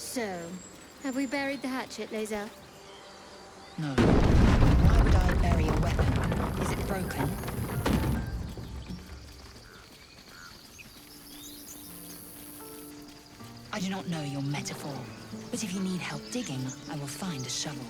So, have we buried the hatchet, Lae'zel? No. Why would I bury a weapon? Is it broken? I do not know your metaphor, but if you need help digging, I will find a shovel.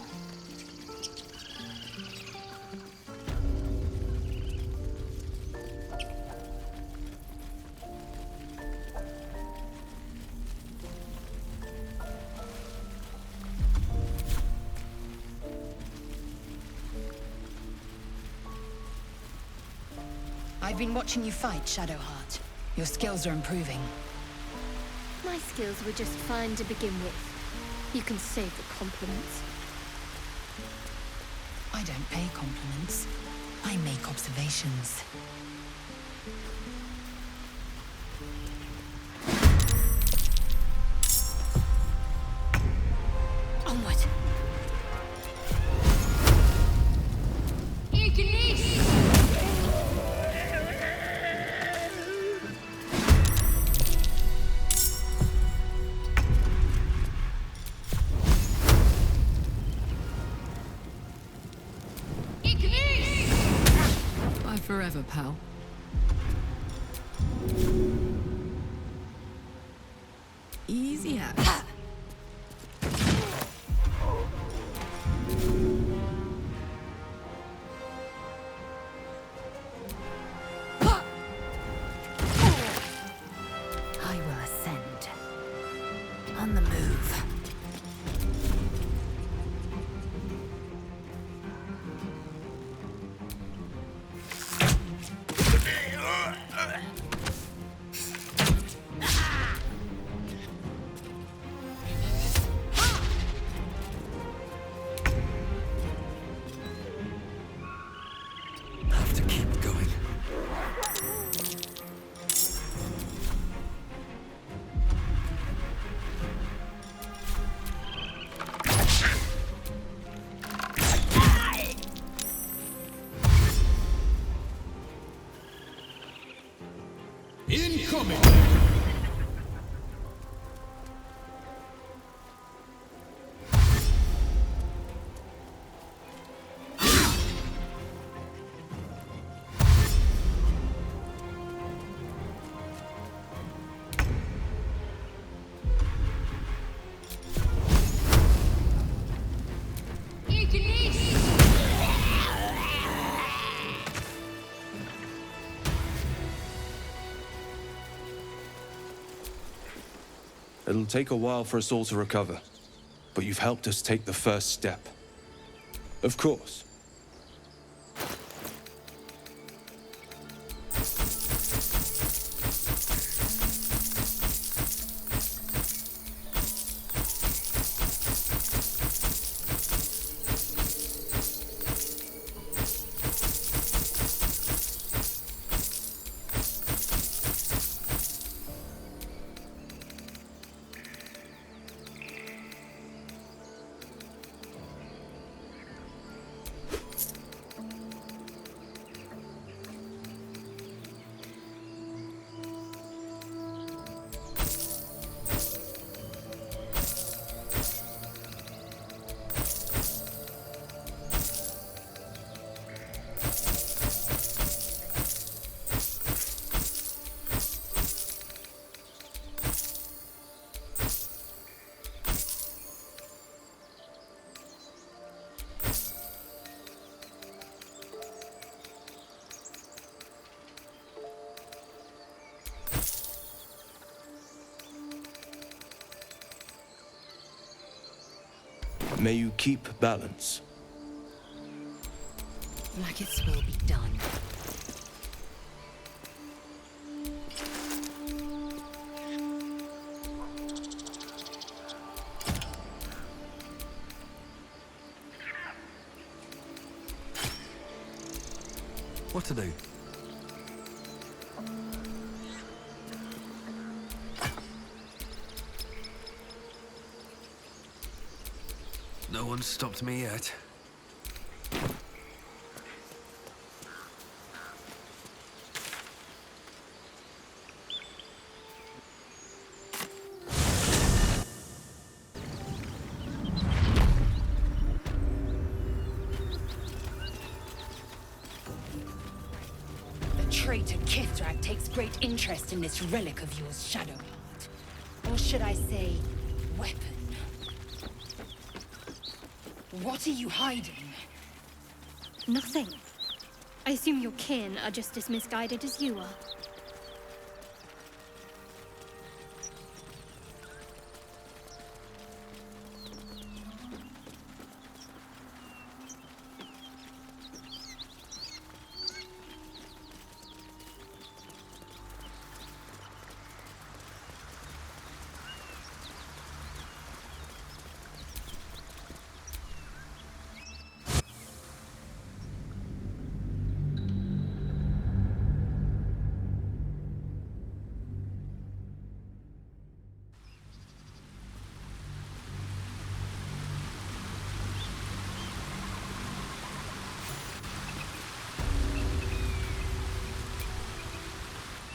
I've been watching you fight, Shadowheart. Your skills are improving. My skills were just fine to begin with. You can save the compliments. I don't pay compliments. I make observations. Onward! Forever, pal. Easy out. I will ascend. On the move. Have to keep going. Incoming! It'll take a while for us all to recover, but you've helped us take the first step. Of course. May you keep balance. Like its will be done. What to do? No one's stopped me yet. traitor Kithrak takes great interest in this relic of yours, Shadowheart. Or should I say, weapon? What are you hiding? Nothing. I assume your kin are just as misguided as you are.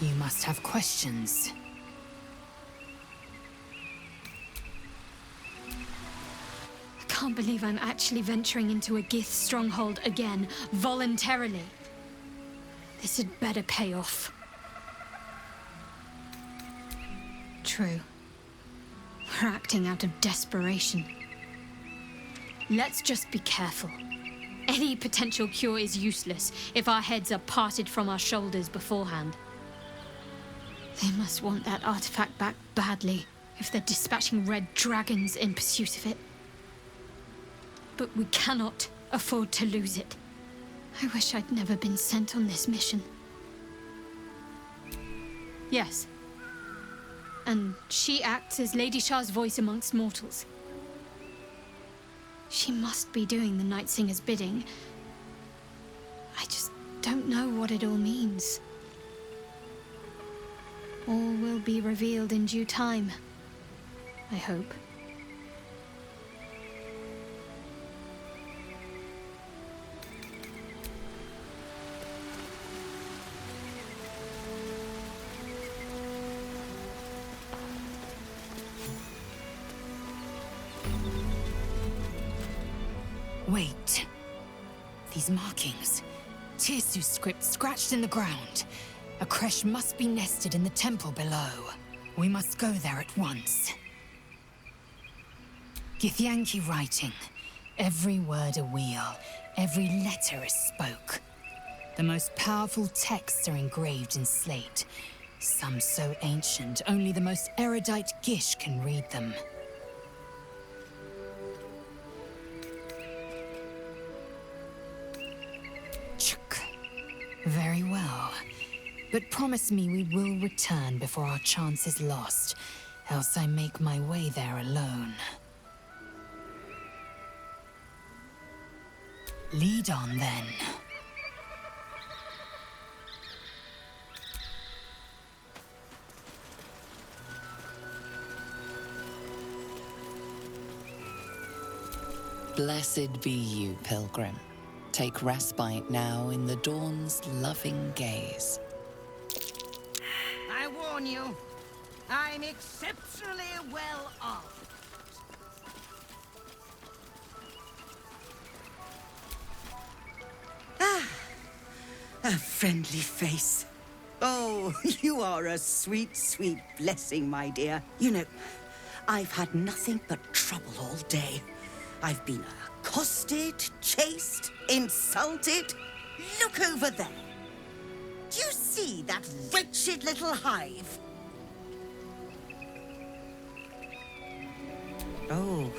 You must have questions. I can't believe I'm actually venturing into a Gith stronghold again, voluntarily. This had better pay off. True. We're acting out of desperation. Let's just be careful. Any potential cure is useless if our heads are parted from our shoulders beforehand. They must want that artifact back badly if they're dispatching red dragons in pursuit of it. But we cannot afford to lose it. I wish I'd never been sent on this mission. Yes. And she acts as Lady Shah's voice amongst mortals. She must be doing the Night Singer's bidding. I just don't know what it all means. All will be revealed in due time, I hope. Wait. These markings. Tirsu's script scratched in the ground. A creche must be nested in the temple below. We must go there at once. Githyanki writing. Every word a wheel, every letter is spoke. The most powerful texts are engraved in slate. Some so ancient, only the most erudite Gish can read them. Chuk. Very well. But promise me we will return before our chance is lost, else I make my way there alone. Lead on, then. Blessed be you, pilgrim. Take respite now in the dawn's loving gaze. I warn you, I'm exceptionally well armed. A friendly face. Oh, you are a sweet, sweet blessing, my dear. You know, I've had nothing but trouble all day. I've been accosted, chased, insulted. Look over there. Do you see that wretched little hive? Oh,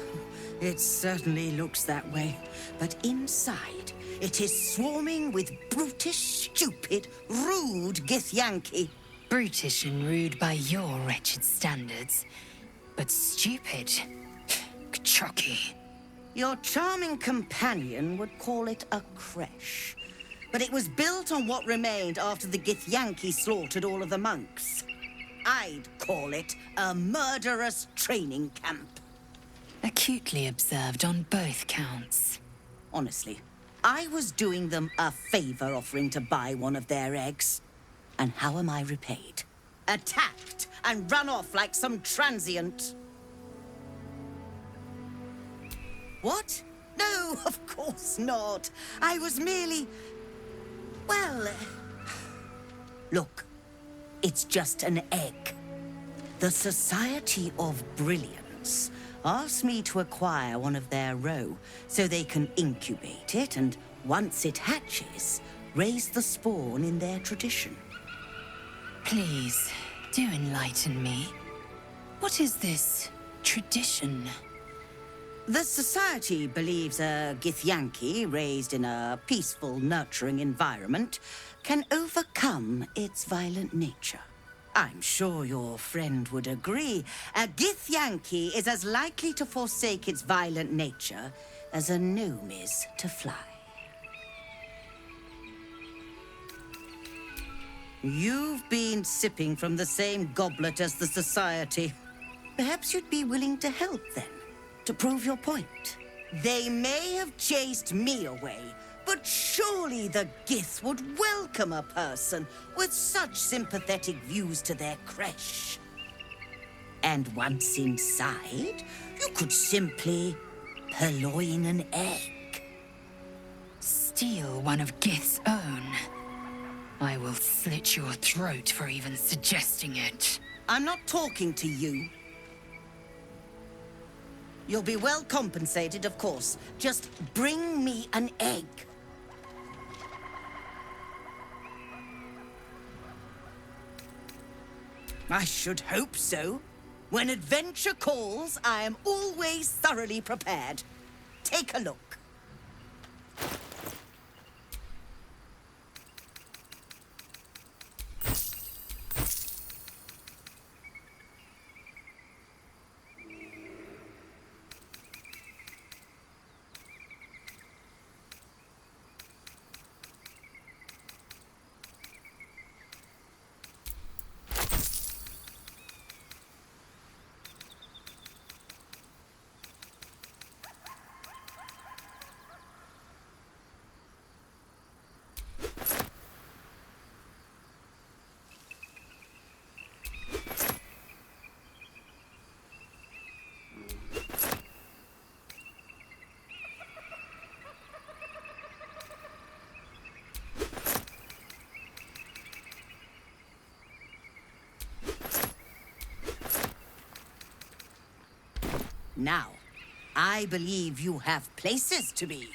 it certainly looks that way. But inside, it is swarming with brutish, stupid, rude Githyanki. Brutish and rude by your wretched standards. But stupid. Kchoki. Your charming companion would call it a creche. But it was built on what remained after the Githyanki slaughtered all of the monks. I'd call it a murderous training camp. Acutely observed on both counts. Honestly, I was doing them a favor offering to buy one of their eggs. And how am I repaid? Attacked and run off like some transient. What? No, of course not. I was merely... well... Look, it's just an egg. The Society of Brilliance asked me to acquire one of their roe so they can incubate it and, once it hatches, raise the spawn in their tradition. Please, do enlighten me. What is this tradition? The Society believes a Githyanki raised in a peaceful, nurturing environment can overcome its violent nature. I'm sure your friend would agree. A Githyanki is as likely to forsake its violent nature as a gnome is to fly. You've been sipping from the same goblet as the Society. Perhaps you'd be willing to help then, to prove your point. They may have chased me away, but surely the Gith would welcome a person with such sympathetic views to their creche. And once inside, you could simply purloin an egg. Steal one of Gith's own. I will slit your throat for even suggesting it. I'm not talking to you. You'll be well compensated, of course. Just bring me an egg. I should hope so. When adventure calls, I am always thoroughly prepared. Take a look. Now, I believe you have places to be.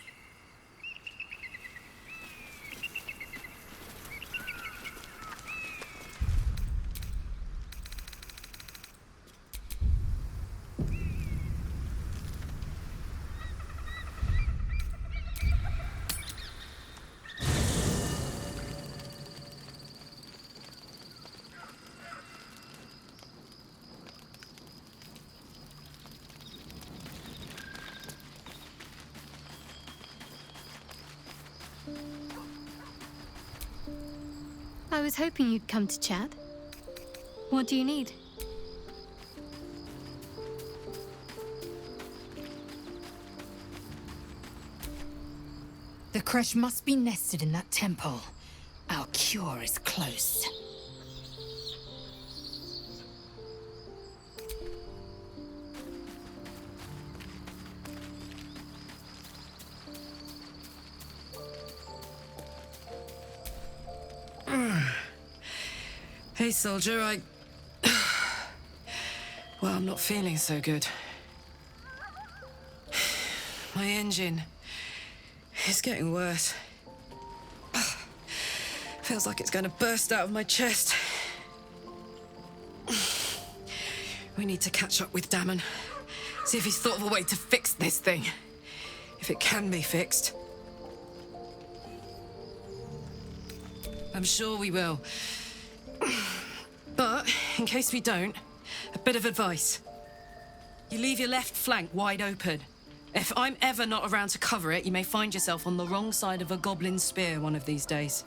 I was hoping you'd come to chat. What do you need? The creche must be nested in that temple. Our cure is close. Hey, soldier, well, I'm not feeling so good. My engine is getting worse. Feels like it's going to burst out of my chest. We need to catch up with Damon. See if he's thought of a way to fix this thing. If it can be fixed. I'm sure we will. But, in case we don't, a bit of advice. You leave your left flank wide open. If I'm ever not around to cover it, you may find yourself on the wrong side of a goblin spear one of these days.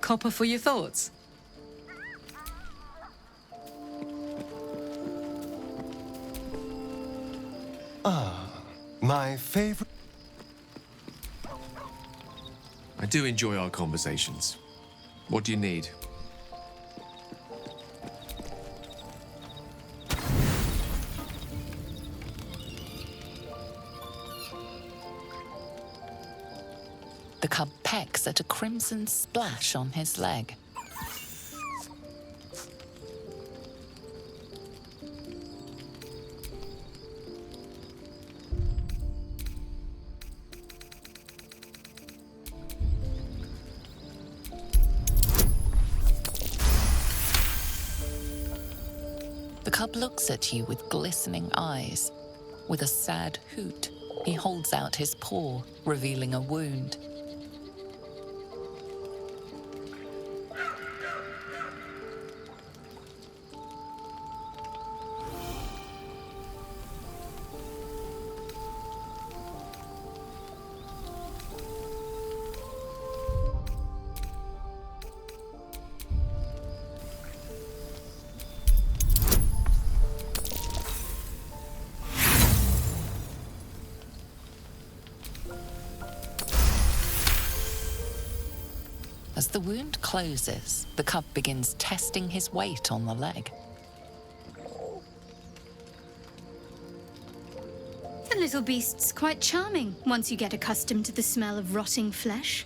Copper for your thoughts? My favorite... I do enjoy our conversations. What do you need? The cub pecks at a crimson splash on his leg. The cub looks at you with glistening eyes. With a sad hoot, he holds out his paw, revealing a wound. As the wound closes, the cub begins testing his weight on the leg. The little beast's quite charming once you get accustomed to the smell of rotting flesh.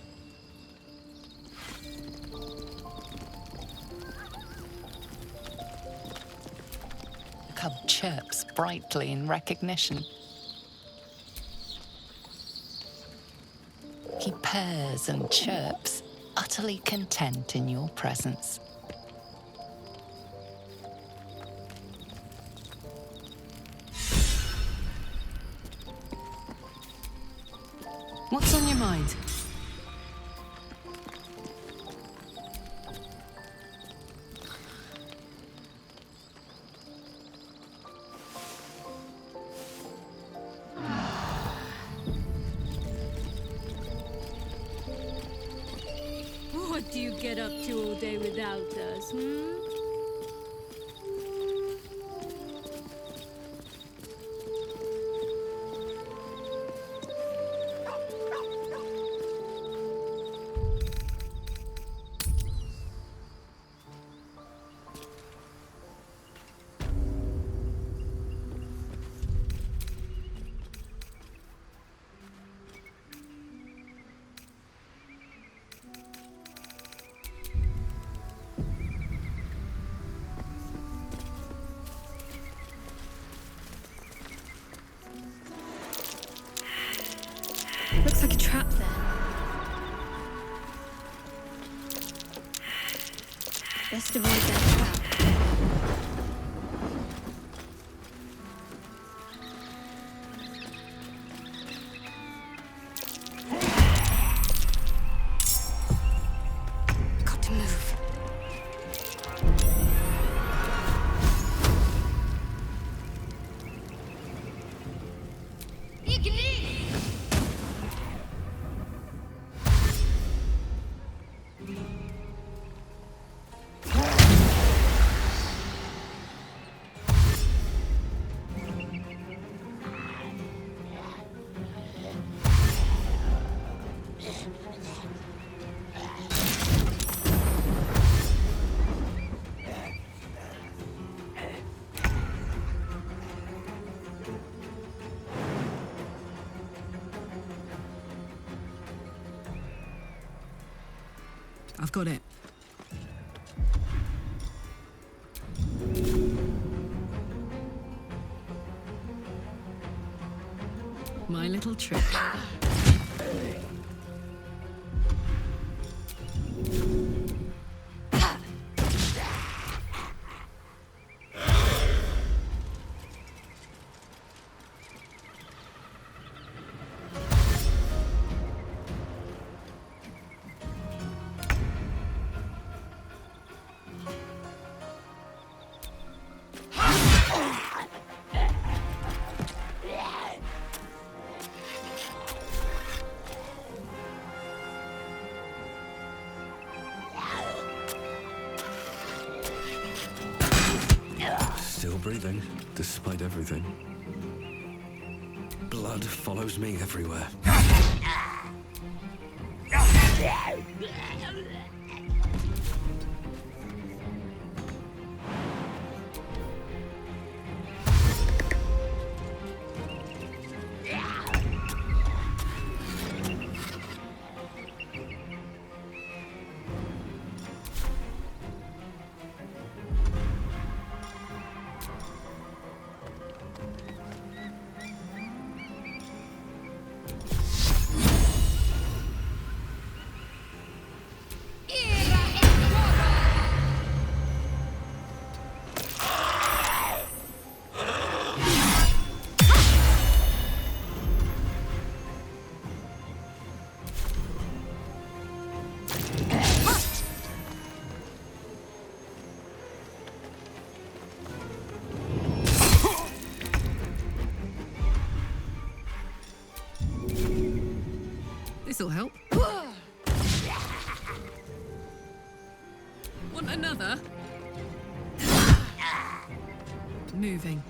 The cub chirps brightly in recognition. He purrs and chirps, utterly content in your presence. What's on your mind? What do you get up to all day without us, hmm? Looks like a trap there. Best avoid that trap. Got to move. I've got it. My little trick. Still breathing, despite everything. Blood follows me everywhere. This'll help. Want another? Moving.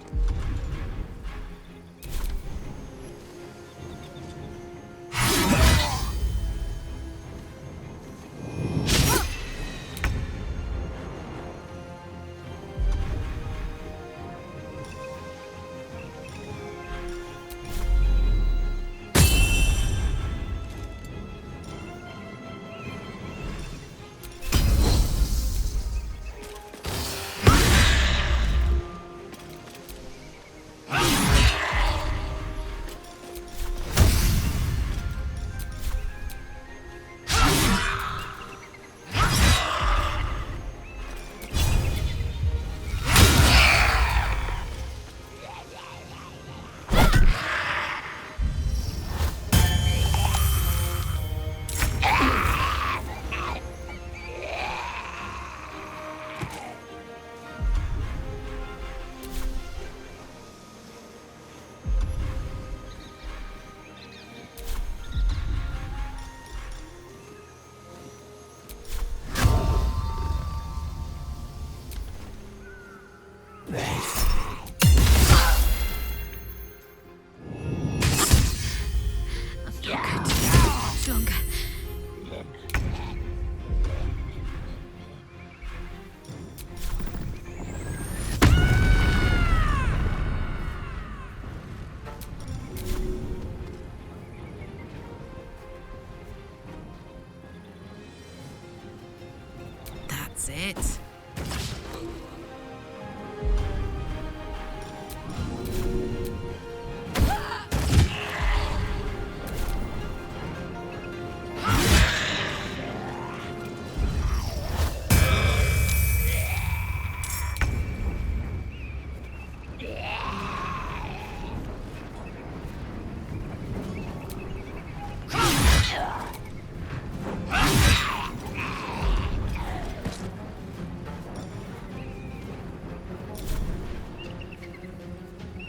That's it.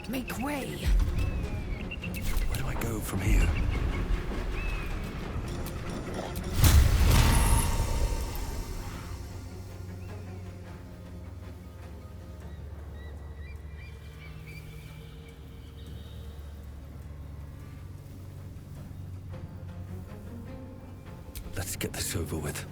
Make way. Where do I go from here? Let's get this over with.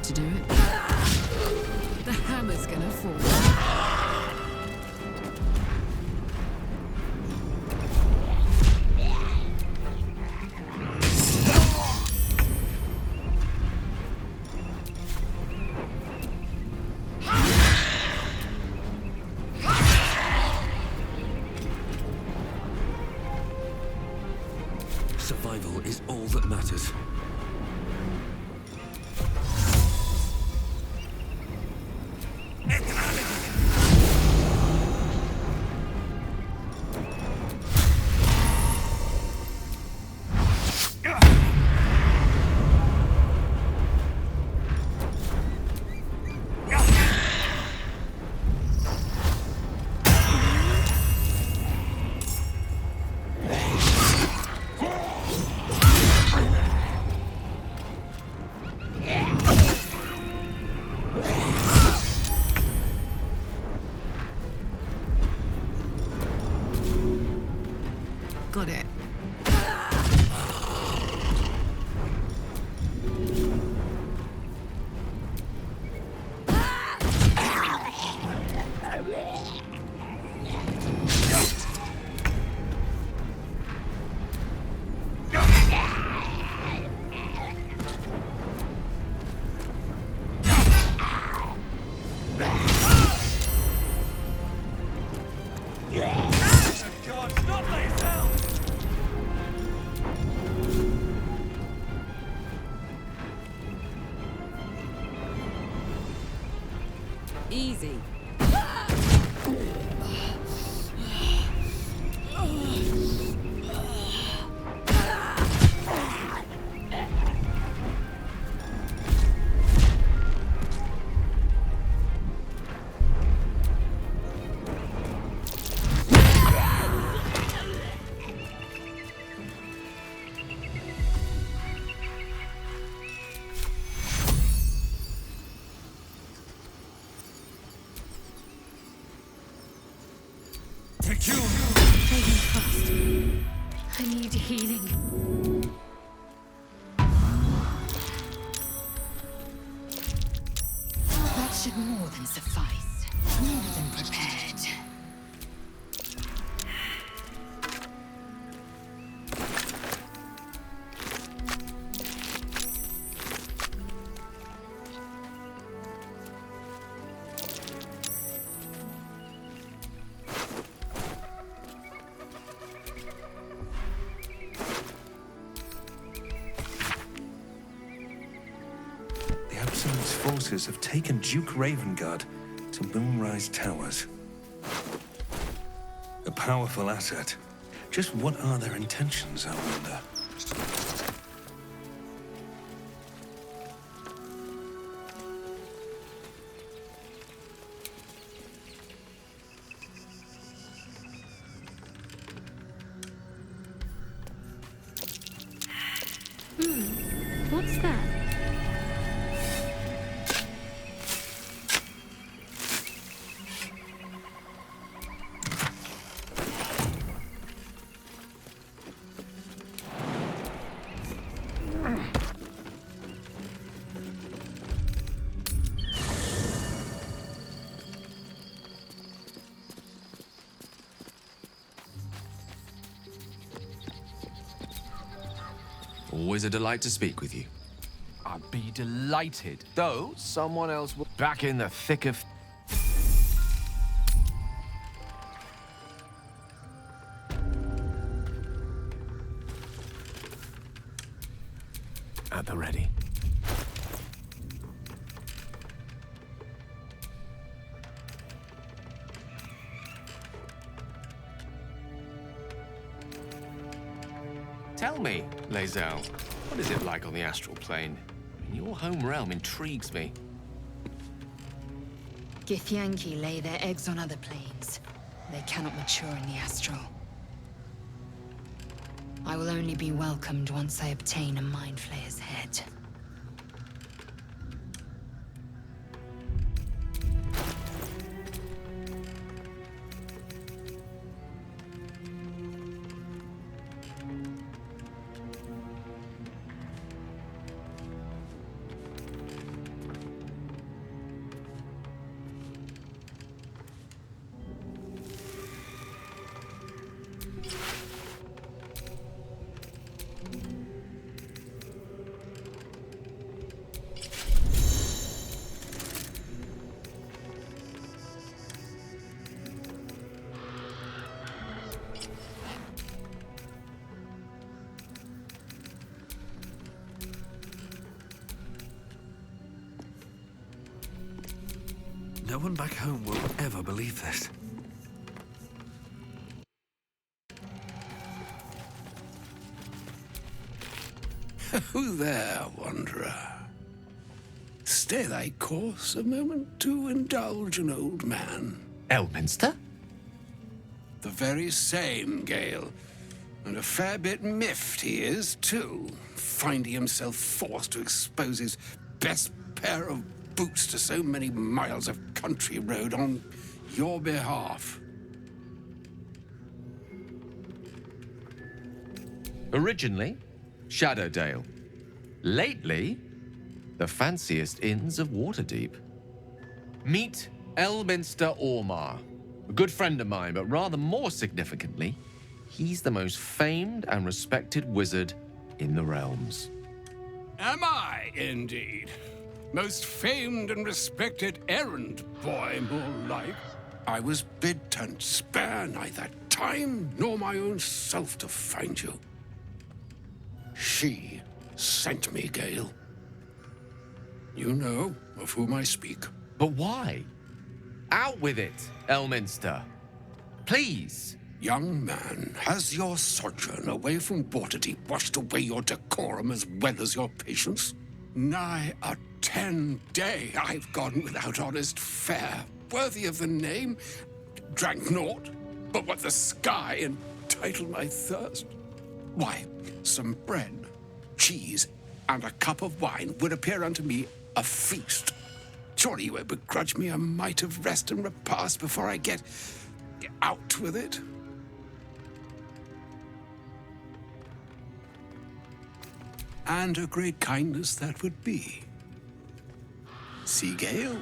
To do it, the hammer's gonna fall. Survival is all that matters. Got it. God, stop thyself! Easy. I need healing. That should more than suffice. More than prepared. The Absolute's forces have taken Duke Ravengard to Moonrise Towers. A powerful asset. Just what are their intentions, I wonder? What's that? Always a delight to speak with you. I'd be delighted, though someone else will... Back in the thick of... At the ready. Tell me, Lae'zel, what is it like on the astral plane? Your home realm intrigues me. Githyanki lay their eggs on other planes. They cannot mature in the astral. I will only be welcomed once I obtain a Mind Flayer's head. No one back home will ever believe this. Who there, wanderer? Stay thy course a moment to indulge an old man. Elminster? The very same, Gale. And a fair bit miffed he is, too, finding himself forced to expose his best pair of boots to so many miles of country road on your behalf. Originally, Shadowdale. Lately, the fanciest inns of Waterdeep. Meet Elminster Ormar, a good friend of mine, but rather more significantly, he's the most famed and respected wizard in the realms. Am I, indeed? Most famed and respected errand boy, more like. I was bid to spare neither time nor my own self to find you. She sent me, Gale. You know of whom I speak. But why? Out with it, Elminster. Please. Young man, has your sojourn away from Waterdeep washed away your decorum as well as your patience? Nigh a 10-day I've gone without honest fare, worthy of the name. Drank naught but what the sky entitled my thirst. Why, some bread, cheese, and a cup of wine would appear unto me a feast. Surely you won't begrudge me a mite of rest and repast before I get out with it? And a great kindness that would be. See, Gale,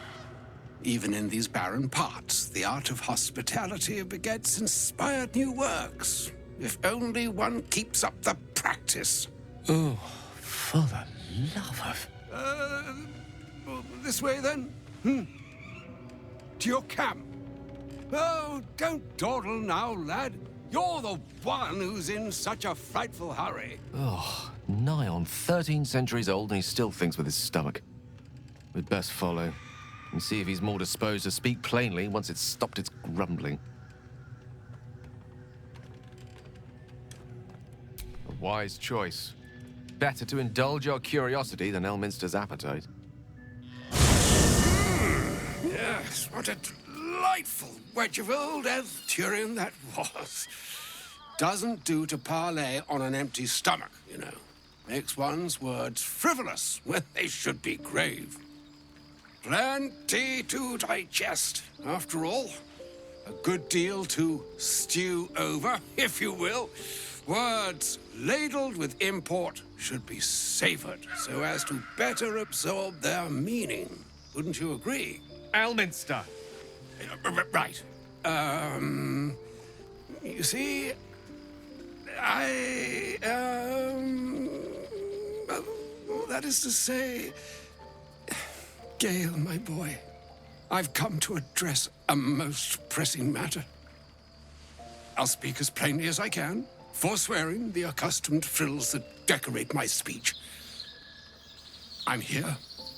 even in these barren parts, the art of hospitality begets inspired new works, if only one keeps up the practice. Oh, for the love of... This way, then? To your camp. Oh, don't dawdle now, lad. You're the one who's in such a frightful hurry. Oh, nigh on 13 centuries old and he still thinks with his stomach. We'd best follow and see if he's more disposed to speak plainly once it's stopped its grumbling. A wise choice. Better to indulge your curiosity than Elminster's appetite. Yes, what a delightful wedge of old Elturian that was. Doesn't do to parley on an empty stomach, you know. Makes one's words frivolous when they should be grave. Plenty to digest, after all. A good deal to stew over, if you will. Words ladled with import should be savored so as to better absorb their meaning. Wouldn't you agree? Elminster! Right. You see, that is to say, Gale, my boy, I've come to address a most pressing matter. I'll speak as plainly as I can, forswearing the accustomed frills that decorate my speech. I'm here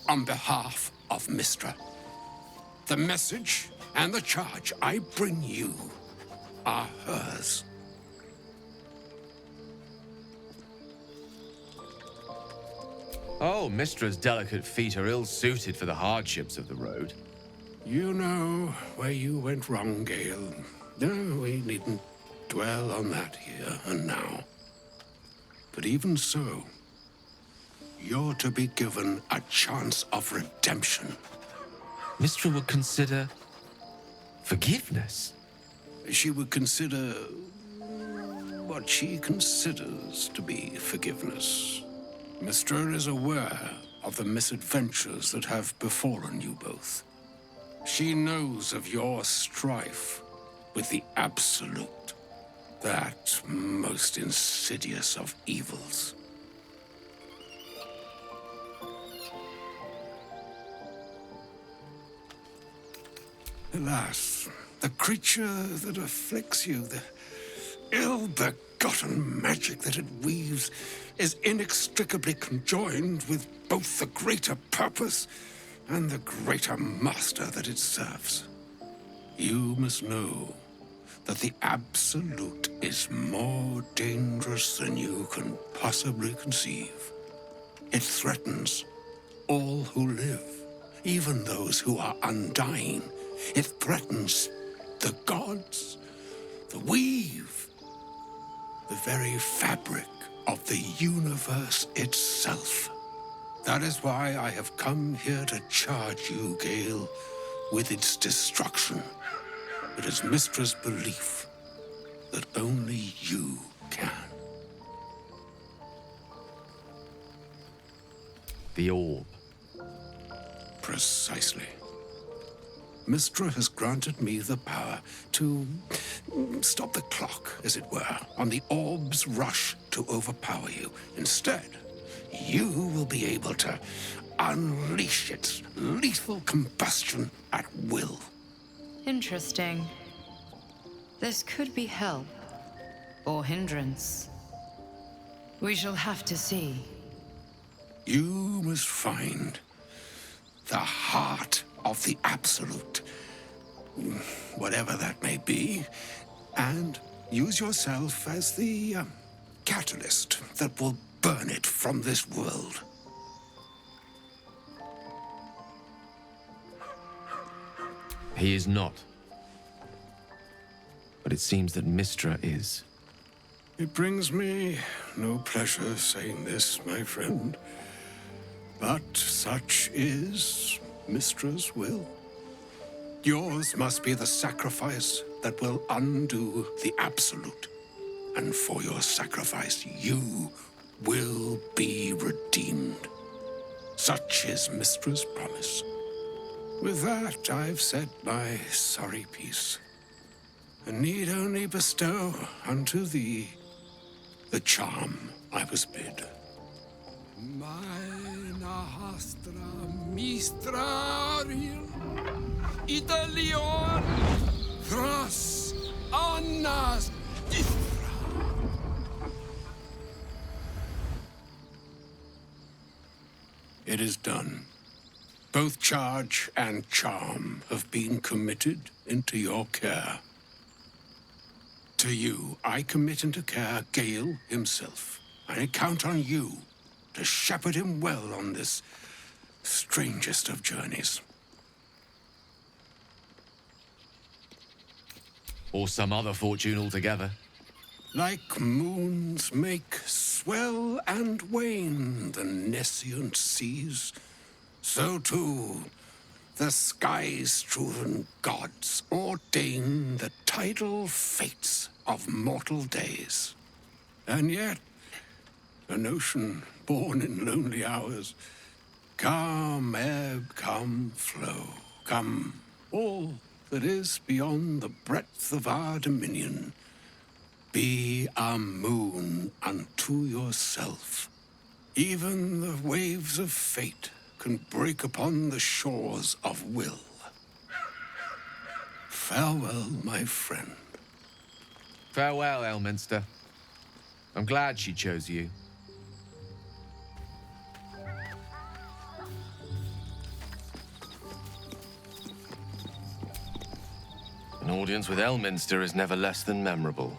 on behalf of Mystra. The message and the charge I bring you are hers. Oh, Mistra's delicate feet are ill-suited for the hardships of the road. You know where you went wrong, Gale. No, we needn't dwell on that here and now. But even so, you're to be given a chance of redemption. Mistra would consider... forgiveness? She would consider... what she considers to be forgiveness. Mystra is aware of the misadventures that have befallen you both. She knows of your strife with the Absolute, that most insidious of evils. Alas, the creature that afflicts you, the ill-begotten magic that it weaves, is inextricably conjoined with both the greater purpose and the greater master that it serves. You must know that the Absolute is more dangerous than you can possibly conceive. It threatens all who live, even those who are undying. It threatens the gods, the weave, the very fabric of the universe itself. That is why I have come here to charge you, Gale, with its destruction. It is Mistra's belief that only you can. The orb. Precisely. Mystra has granted me the power to stop the clock, as it were, on the orb's rush to overpower you. Instead, you will be able to unleash its lethal combustion at will. Interesting. This could be help, or hindrance. We shall have to see. You must find the heart of the Absolute, whatever that may be, and use yourself as the catalyst that will burn it from this world. He is not. But it seems that Mystra is. It brings me no pleasure saying this, my friend, but such is Mystra's will. Yours must be the sacrifice that will undo the Absolute, and for your sacrifice you will be redeemed. Such is Mystra's promise. With that, I've said my sorry piece, and need only bestow unto thee the charm I was bid. Mina hastra mistrarium Italion thras annas distra. It is done. Both charge and charm have been committed into your care. To you, I commit into care Gale himself. I count on you to shepherd him well on this strangest of journeys. Or some other fortune altogether. Like moons make swell and wane the nescient seas, so too the skies-strewn gods ordain the tidal fates of mortal days. And yet, an ocean born in lonely hours, come ebb, come flow, come all that is beyond the breadth of our dominion, be a moon unto yourself. Even the waves of fate can break upon the shores of will. Farewell, my friend. Farewell, Elminster. I'm glad she chose you. An audience with Elminster is never less than memorable.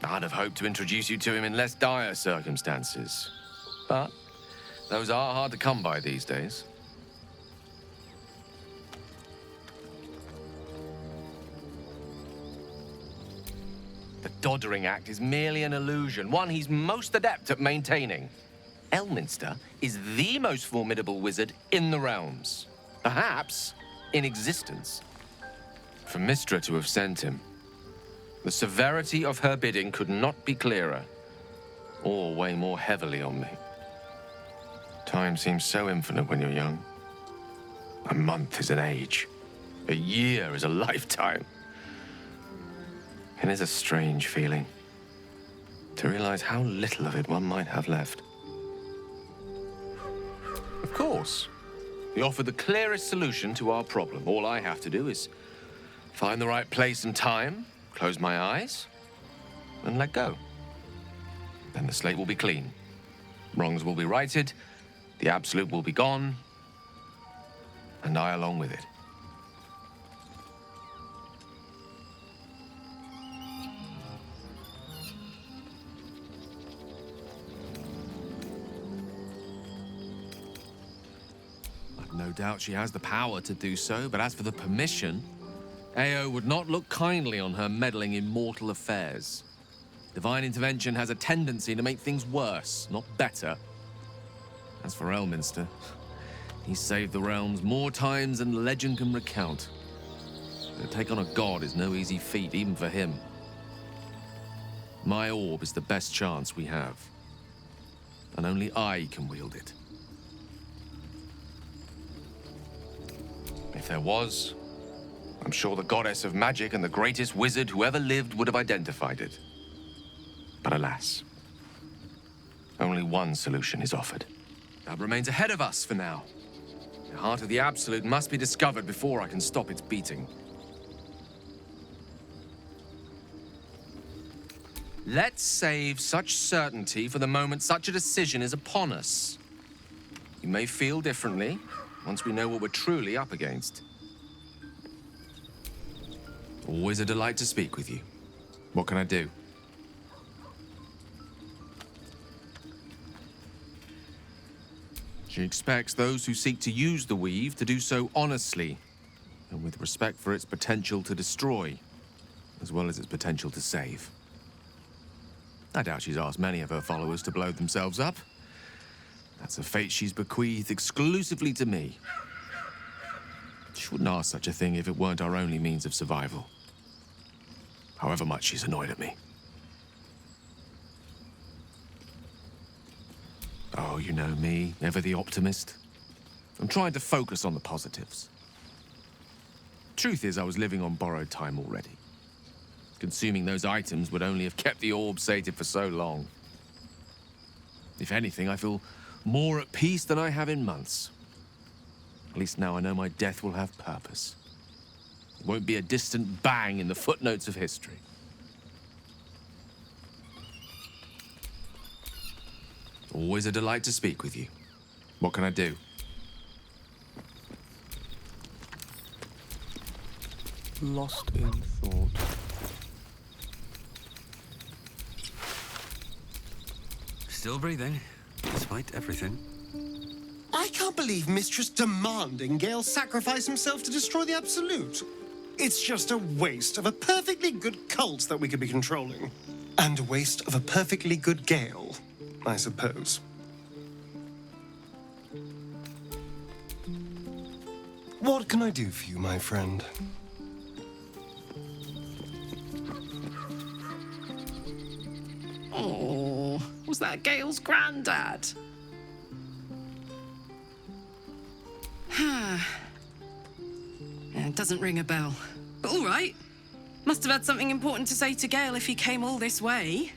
I'd have hoped to introduce you to him in less dire circumstances. But those are hard to come by these days. The Doddering Act is merely an illusion, one he's most adept at maintaining. Elminster is the most formidable wizard in the realms. Perhaps in existence. For Mystra to have sent him, the severity of her bidding could not be clearer, or weigh more heavily on me. Time seems so infinite when you're young. A month is an age. A year is a lifetime. It is a strange feeling to realize how little of it one might have left. Of course, you offer the clearest solution to our problem. All I have to do is find the right place and time, close my eyes, and let go. Then the slate will be clean. Wrongs will be righted, the Absolute will be gone, and I along with it. I've no doubt she has the power to do so, but as for the permission, Ao would not look kindly on her meddling in mortal affairs. Divine intervention has a tendency to make things worse, not better. As for Elminster, he's saved the realms more times than legend can recount. To take on a god is no easy feat, even for him. My orb is the best chance we have, and only I can wield it. If there was, I'm sure the goddess of magic and the greatest wizard who ever lived would have identified it. But alas, only one solution is offered. That remains ahead of us for now. The heart of the Absolute must be discovered before I can stop its beating. Let's save such certainty for the moment such a decision is upon us. You may feel differently once we know what we're truly up against. Always a delight to speak with you. What can I do? She expects those who seek to use the weave to do so honestly and with respect for its potential to destroy, as well as its potential to save. I doubt she's asked many of her followers to blow themselves up. That's a fate she's bequeathed exclusively to me. She wouldn't ask such a thing if it weren't our only means of survival. However much she's annoyed at me. Oh, you know me, ever the optimist. I'm trying to focus on the positives. Truth is, I was living on borrowed time already. Consuming those items would only have kept the orb sated for so long. If anything, I feel more at peace than I have in months. At least now I know my death will have purpose. It won't be a distant bang in the footnotes of history. Always a delight to speak with you. What can I do? Lost in thought. Still breathing, despite everything. I can't believe Mistress demanding Gale sacrifice himself to destroy the Absolute. It's just a waste of a perfectly good cult that we could be controlling. And a waste of a perfectly good Gale, I suppose. What can I do for you, my friend? Oh, was that Gale's granddad? Yeah, it doesn't ring a bell. But all right. Must have had something important to say to Gale if he came all this way.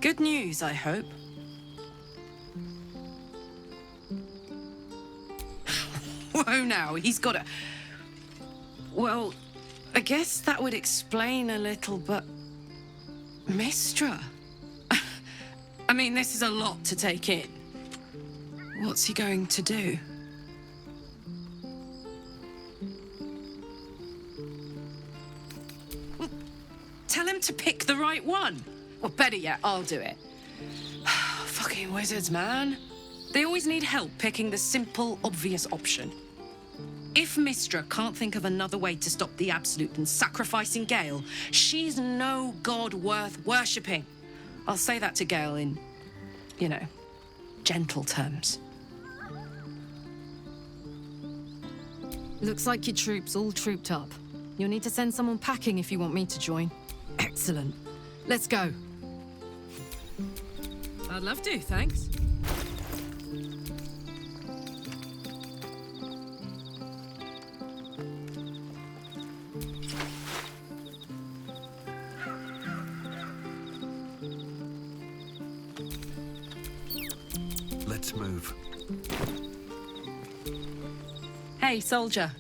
Good news, I hope. Whoa now, he's got a... Well, I guess that would explain a little, but... Mistra? I mean, this is a lot to take in. What's he going to do? Well, tell him to pick the right one. Or better yet, I'll do it. Fucking wizards, man. They always need help picking the simple, obvious option. If Mistra can't think of another way to stop the Absolute than sacrificing Gale, she's no god worth worshipping. I'll say that to Gale in, you know, gentle terms. Looks like your troops all trooped up. You'll need to send someone packing if you want me to join. Excellent. Let's go. I'd love to, thanks. Let's move. Hey, soldier.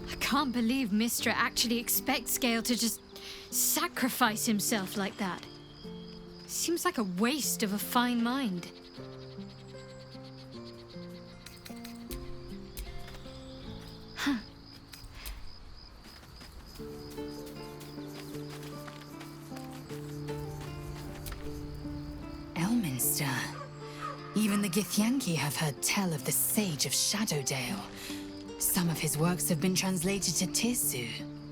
I can't believe Mistra actually expects Gale to just sacrifice himself like that. Seems like a waste of a fine mind. Huh. Elminster. Even the Githyanki have heard tell of the Sage of Shadowdale. Some of his works have been translated to Tirsu.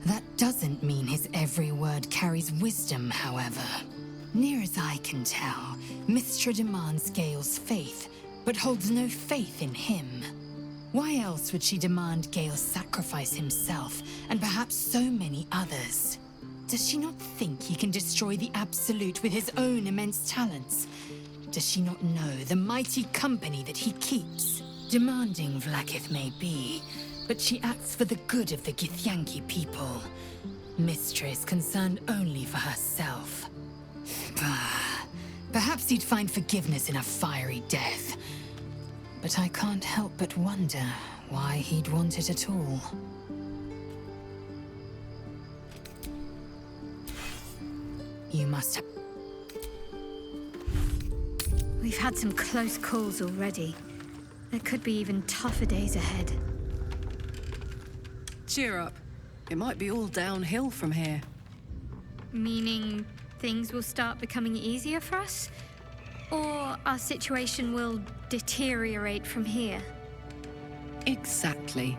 That doesn't mean his every word carries wisdom, however. Near as I can tell, Mistra demands Gale's faith, but holds no faith in him. Why else would she demand Gale sacrifice himself, and perhaps so many others? Does she not think he can destroy the Absolute with his own immense talents? Does she not know the mighty company that he keeps? Demanding Vlaakith may be, but she acts for the good of the Githyanki people. Mistra is concerned only for herself. Perhaps he'd find forgiveness in a fiery death. But I can't help but wonder why he'd want it at all. You must have... We've had some close calls already. There could be even tougher days ahead. Cheer up. It might be all downhill from here. Meaning things will start becoming easier for us? Or our situation will deteriorate from here? Exactly.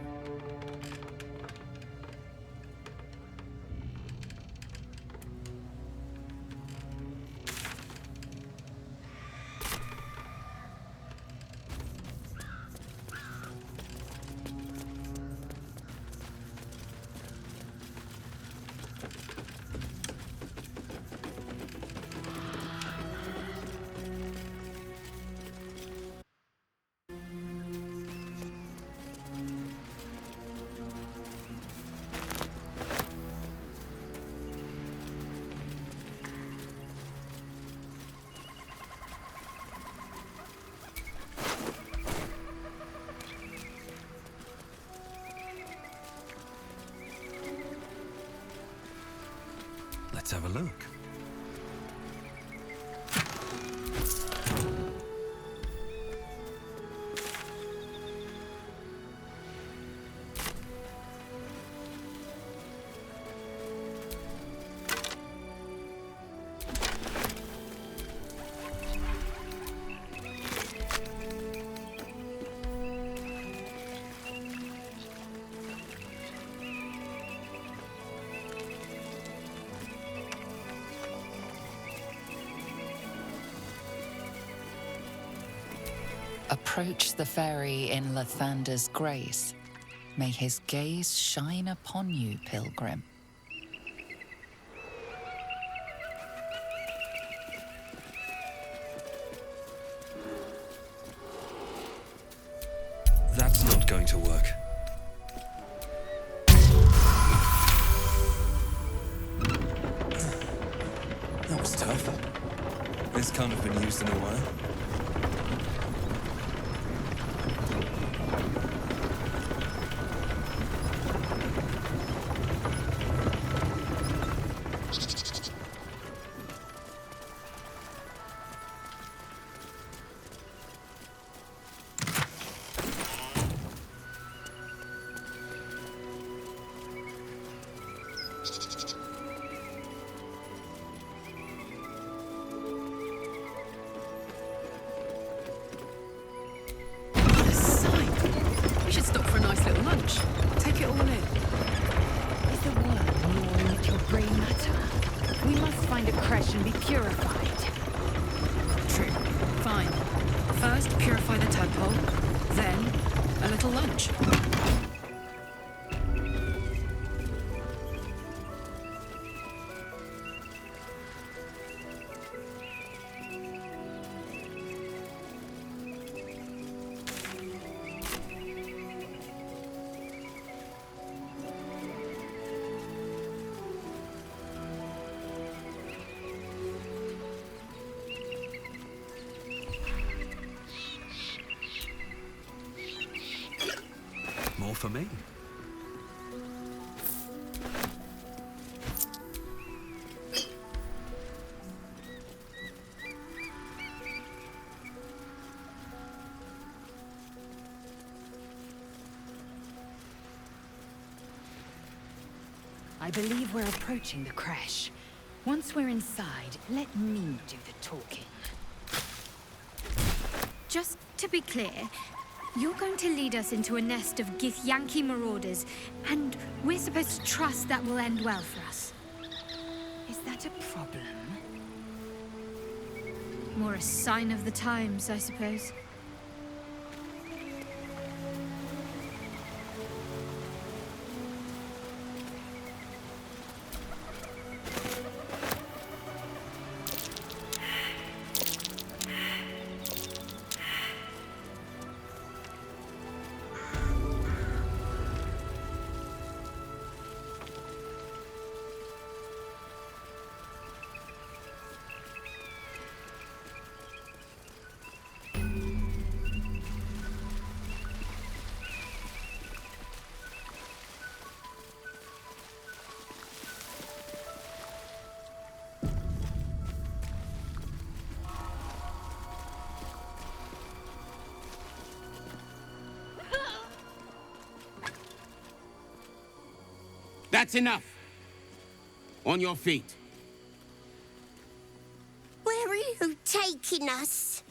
Let's have a look. Approach the ferry in Lathander's grace. May his gaze shine upon you, pilgrim. That's not going to work. That was tough. This can't have been used in a while. More for me. I believe we're approaching the crash. Once we're inside, let me do the talking. Just to be clear, you're going to lead us into a nest of Githyanki marauders, and we're supposed to trust that will end well for us. Is that a problem? More a sign of the times, I suppose. That's enough. On your feet. Where are you taking us?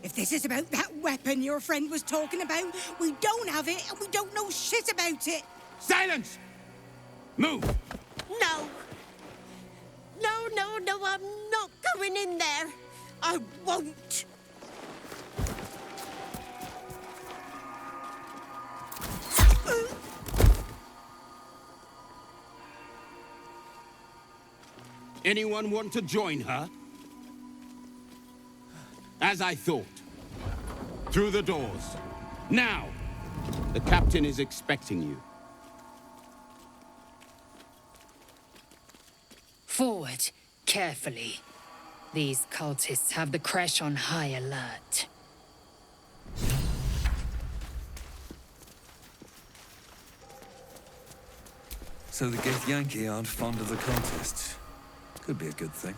If this is about that weapon your friend was talking about, we don't have it and we don't know shit about it. Silence! Move! No. No, I'm not going in there. I won't. Anyone want to join her? As I thought. Through the doors. Now! The captain is expecting you. Forward, carefully. These cultists have the Creche on high alert. So the Githyanki aren't fond of the contests. Could be a good thing.